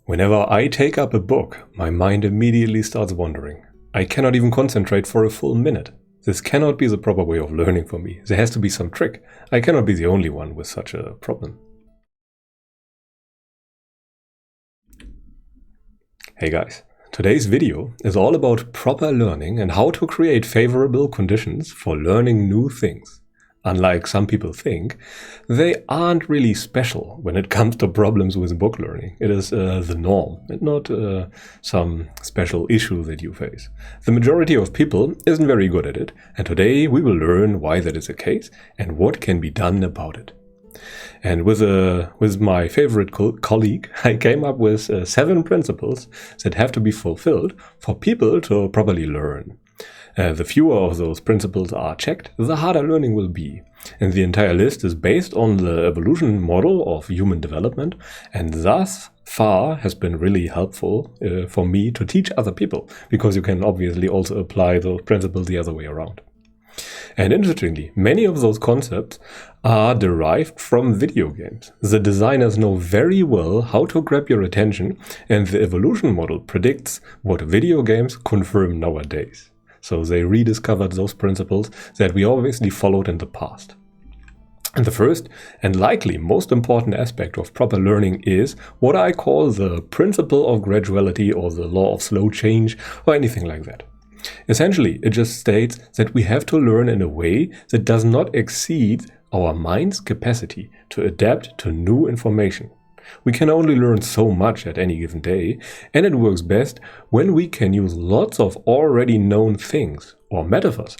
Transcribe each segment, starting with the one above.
Whenever I take up a book, my mind immediately starts wandering. I cannot even concentrate for a full minute. This cannot be the proper way of learning for me. There has to be some trick. I cannot be the only one with such a problem. Hey guys, today's video is all about proper learning and how to create favorable conditions for learning new things. Unlike some people think, they aren't really special when it comes to problems with book learning. It is the norm, and not some special issue that you face. The majority of people isn't very good at it, and today we will learn why that is the case and what can be done about it. And with my favorite colleague, I came up with 7 principles that have to be fulfilled for people to properly learn. The fewer of those principles are checked, the harder learning will be. And the entire list is based on the evolution model of human development, and thus far has been really helpful for me to teach other people, because you can obviously also apply those principles the other way around. And interestingly, many of those concepts are derived from video games. The designers know very well how to grab your attention, and the evolution model predicts what video games confirm nowadays. So they rediscovered those principles that we obviously followed in the past. And the first and likely most important aspect of proper learning is what I call the principle of graduality, or the law of slow change, or anything like that. Essentially, it just states that we have to learn in a way that does not exceed our mind's capacity to adapt to new information. We can only learn so much at any given day, and it works best when we can use lots of already known things, or metaphors.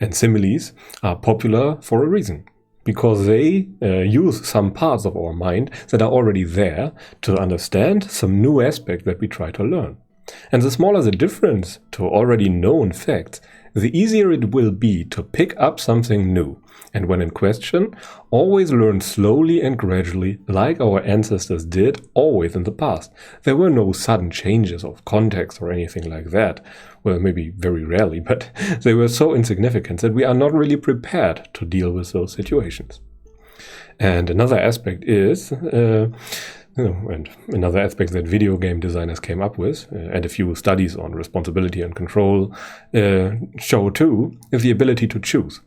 And similes are popular for a reason, because they use some parts of our mind that are already there to understand some new aspect that we try to learn. And the smaller the difference to already known facts, the easier it will be to pick up something new. And when in question, always learn slowly and gradually, like our ancestors did always in the past. There were no sudden changes of context or anything like that. Well, maybe very rarely, but they were so insignificant that we are not really prepared to deal with those situations. And another aspect is another aspect that video game designers came up with, and a few studies on responsibility and control show too, is the ability to choose.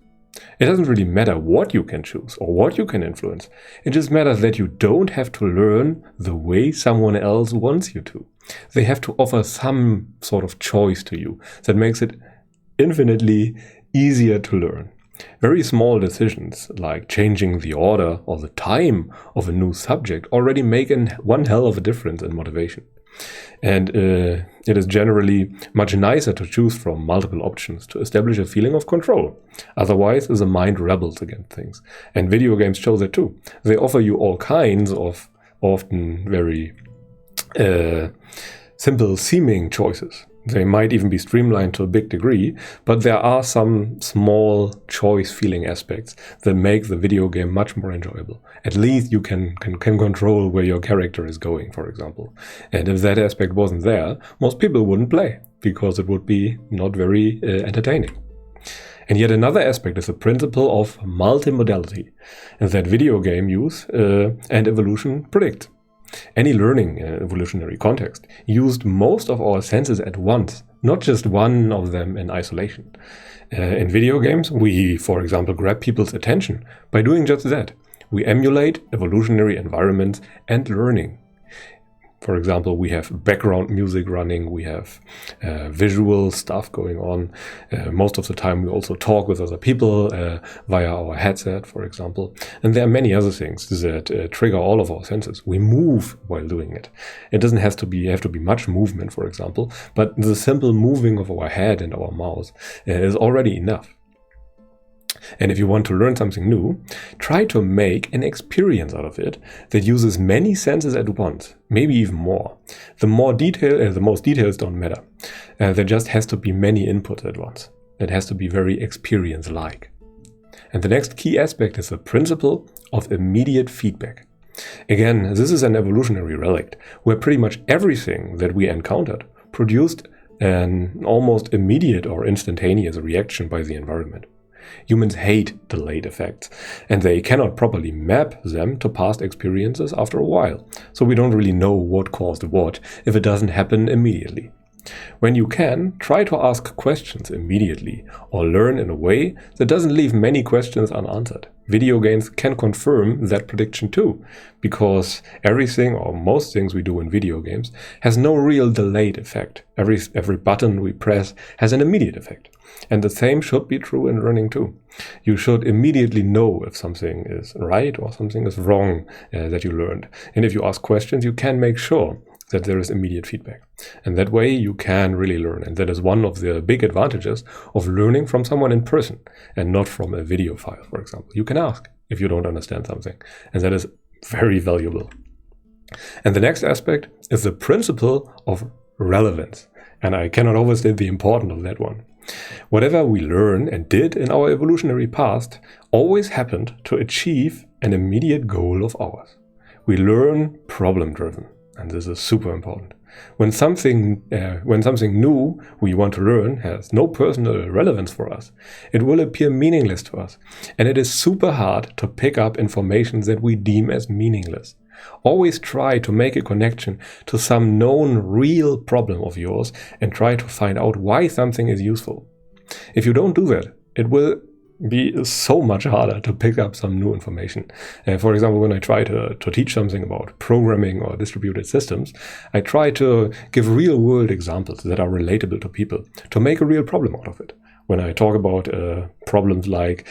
It doesn't really matter what you can choose or what you can influence. It just matters that you don't have to learn the way someone else wants you to. They have to offer some sort of choice to you that makes it infinitely easier to learn. Very small decisions, like changing the order or the time of a new subject, already make one hell of a difference in motivation. And it is generally much nicer to choose from multiple options to establish a feeling of control. Otherwise, the mind rebels against things. And video games show that too. They offer you all kinds of often very simple seeming choices. They might even be streamlined to a big degree, but there are some small choice feeling aspects that make the video game much more enjoyable. At least you can control where your character is going, for example. And if that aspect wasn't there, most people wouldn't play, because it would be not very entertaining. And yet another aspect is the principle of multimodality, that video game use and evolution predict. Any learning in an evolutionary context used most of our senses at once, not just one of them in isolation. In video games, we, for example, grab people's attention by doing just that. We emulate evolutionary environments and learning. For example, we have background music running, we have visual stuff going on. Most of the time we also talk with other people via our headset, for example. And there are many other things that trigger all of our senses. We move while doing it. It doesn't have to be much movement, for example, but the simple moving of our head and our mouth is already enough. And if you want to learn something new, try to make an experience out of it that uses many senses at once, maybe even more. The most details don't matter. There just has to be many inputs at once. It has to be very experience-like. And the next key aspect is the principle of immediate feedback. Again, this is an evolutionary relic, where pretty much everything that we encountered produced an almost immediate or instantaneous reaction by the environment. Humans hate delayed effects, and they cannot properly map them to past experiences after a while, so we don't really know what caused what if it doesn't happen immediately. When you can, try to ask questions immediately, or learn in a way that doesn't leave many questions unanswered. Video games can confirm that prediction too, because everything or most things we do in video games has no real delayed effect. Every button we press has an immediate effect. And the same should be true in learning too. You should immediately know if something is right or something is wrong that you learned. And if you ask questions, you can make sure that there is immediate feedback. And that way you can really learn. And that is one of the big advantages of learning from someone in person and not from a video file, for example. You can ask if you don't understand something. And that is very valuable. And the next aspect is the principle of relevance. And I cannot overstate the importance of that one. Whatever we learn and did in our evolutionary past always happened to achieve an immediate goal of ours. We learn problem-driven. And this is super important. When something new we want to learn has no personal relevance for us, it will appear meaningless to us. And it is super hard to pick up information that we deem as meaningless. Always try to make a connection to some known real problem of yours and try to find out why something is useful. If you don't do that, it will be so much harder to pick up some new information. For example, when I try to teach something about programming or distributed systems, I try to give real-world examples that are relatable to people to make a real problem out of it. When I talk about problems like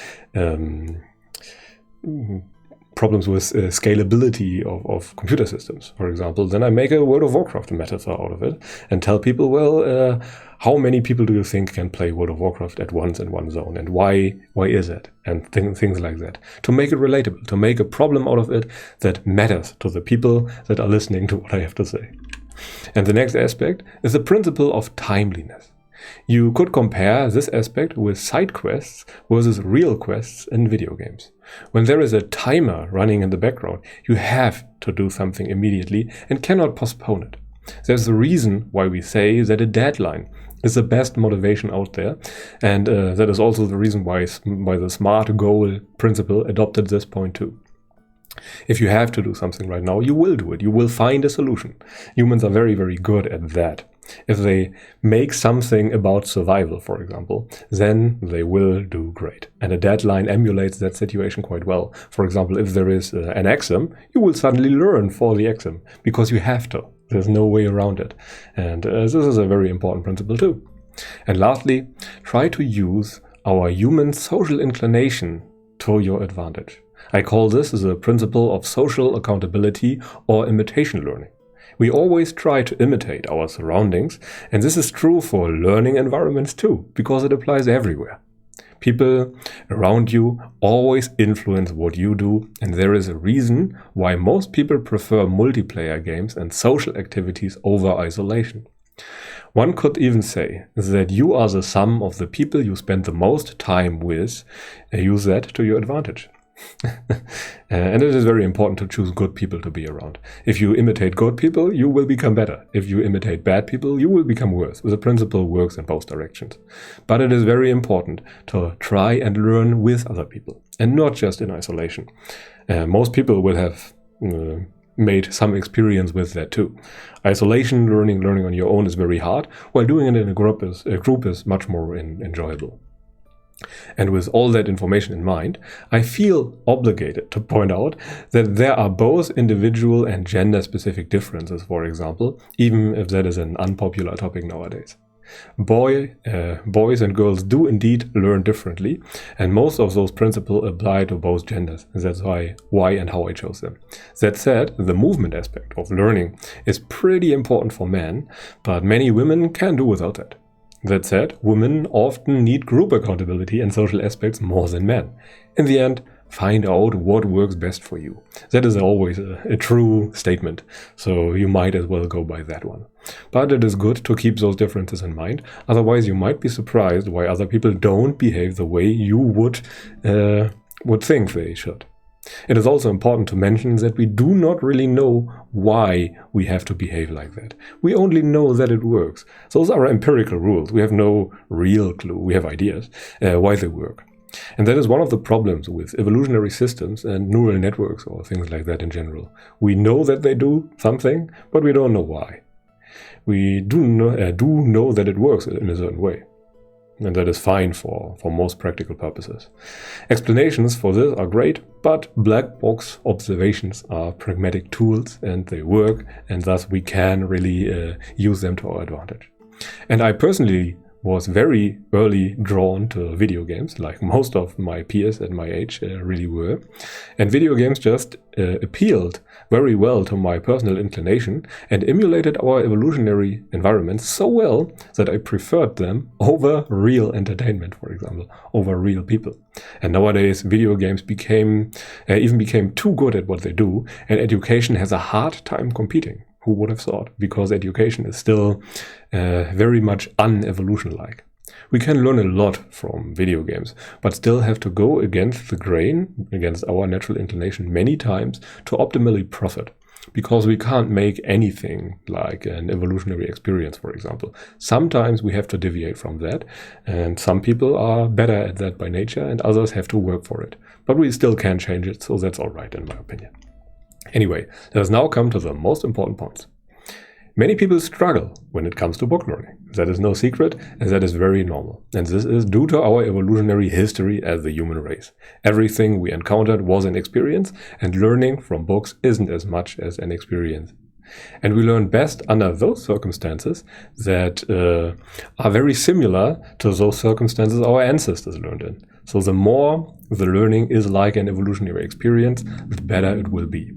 problems with scalability of computer systems, for example, then I make a World of Warcraft metaphor out of it and tell people, well, how many people do you think can play World of Warcraft at once in one zone, and why is it? And things like that. To make it relatable, to make a problem out of it that matters to the people that are listening to what I have to say. And the next aspect is the principle of timeliness. You could compare this aspect with side quests versus real quests in video games. When there is a timer running in the background, you have to do something immediately and cannot postpone it. There's a reason why we say that a deadline is the best motivation out there, and that is also the reason why the SMART goal principle adopted this point too. If you have to do something right now, you will do it. You will find a solution. Humans are very, very good at that. If they make something about survival, for example, then they will do great. And a deadline emulates that situation quite well. For example, if there is an exam, you will suddenly learn for the exam because you have to. There's no way around it. And this is a very important principle too. And lastly, try to use our human social inclination to your advantage. I call this the principle of social accountability or imitation learning. We always try to imitate our surroundings, and this is true for learning environments too, because it applies everywhere. People around you always influence what you do, and there is a reason why most people prefer multiplayer games and social activities over isolation. One could even say that you are the sum of the people you spend the most time with, and use that to your advantage. And it is very important to choose good people to be around. If you imitate good people, you will become better. If you imitate bad people, you will become worse. The principle works in both directions. But it is very important to try and learn with other people, and not just in isolation. Most people will have made some experience with that too. Isolation learning on your own is very hard, while doing it in a group is much more enjoyable. And with all that information in mind, I feel obligated to point out that there are both individual and gender-specific differences, for example, even if that is an unpopular topic nowadays. Boys and girls do indeed learn differently, and most of those principles apply to both genders. That's why and how I chose them. That said, the movement aspect of learning is pretty important for men, but many women can do without that. That said, women often need group accountability and social aspects more than men. In the end, find out what works best for you. That is always a true statement, so you might as well go by that one. But it is good to keep those differences in mind, otherwise you might be surprised why other people don't behave the way you would think they should. It is also important to mention that we do not really know why we have to behave like that. We only know that it works. Those are empirical rules. We have no real clue. We have ideas why they work. And that is one of the problems with evolutionary systems and neural networks or things like that in general. We know that they do something, but we don't know why. We do know that it works in a certain way. And that is fine for most practical purposes. Explanations for this are great, but black box observations are pragmatic tools and they work, and thus we can really use them to our advantage. And I personally was very early drawn to video games, like most of my peers at my age really were. And video games just appealed very well to my personal inclination and emulated our evolutionary environment so well that I preferred them over real entertainment, for example, over real people. And nowadays video games even became too good at what they do, and education has a hard time competing. Who would have thought? Because education is still very much un-evolution-like. We can learn a lot from video games, but still have to go against the grain, against our natural inclination many times to optimally profit. Because we can't make anything like an evolutionary experience, for example. Sometimes we have to deviate from that, and some people are better at that by nature, and others have to work for it. But we still can change it, so that's all right in my opinion. Anyway, let us now come to the most important points. Many people struggle when it comes to book learning. That is no secret, and that is very normal. And this is due to our evolutionary history as the human race. Everything we encountered was an experience, and learning from books isn't as much as an experience. And we learn best under those circumstances that are very similar to those circumstances our ancestors learned in. So the more the learning is like an evolutionary experience, the better it will be.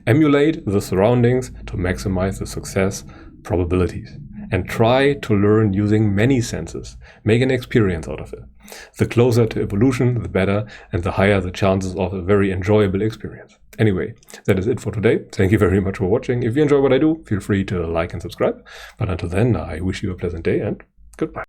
Emulate the surroundings to maximize the success probabilities. And try to learn using many senses. Make an experience out of it. The closer to evolution, the better, and the higher the chances of a very enjoyable experience. Anyway, that is it for today. Thank you very much for watching. If you enjoy what I do, feel free to like and subscribe. But until then, I wish you a pleasant day and goodbye.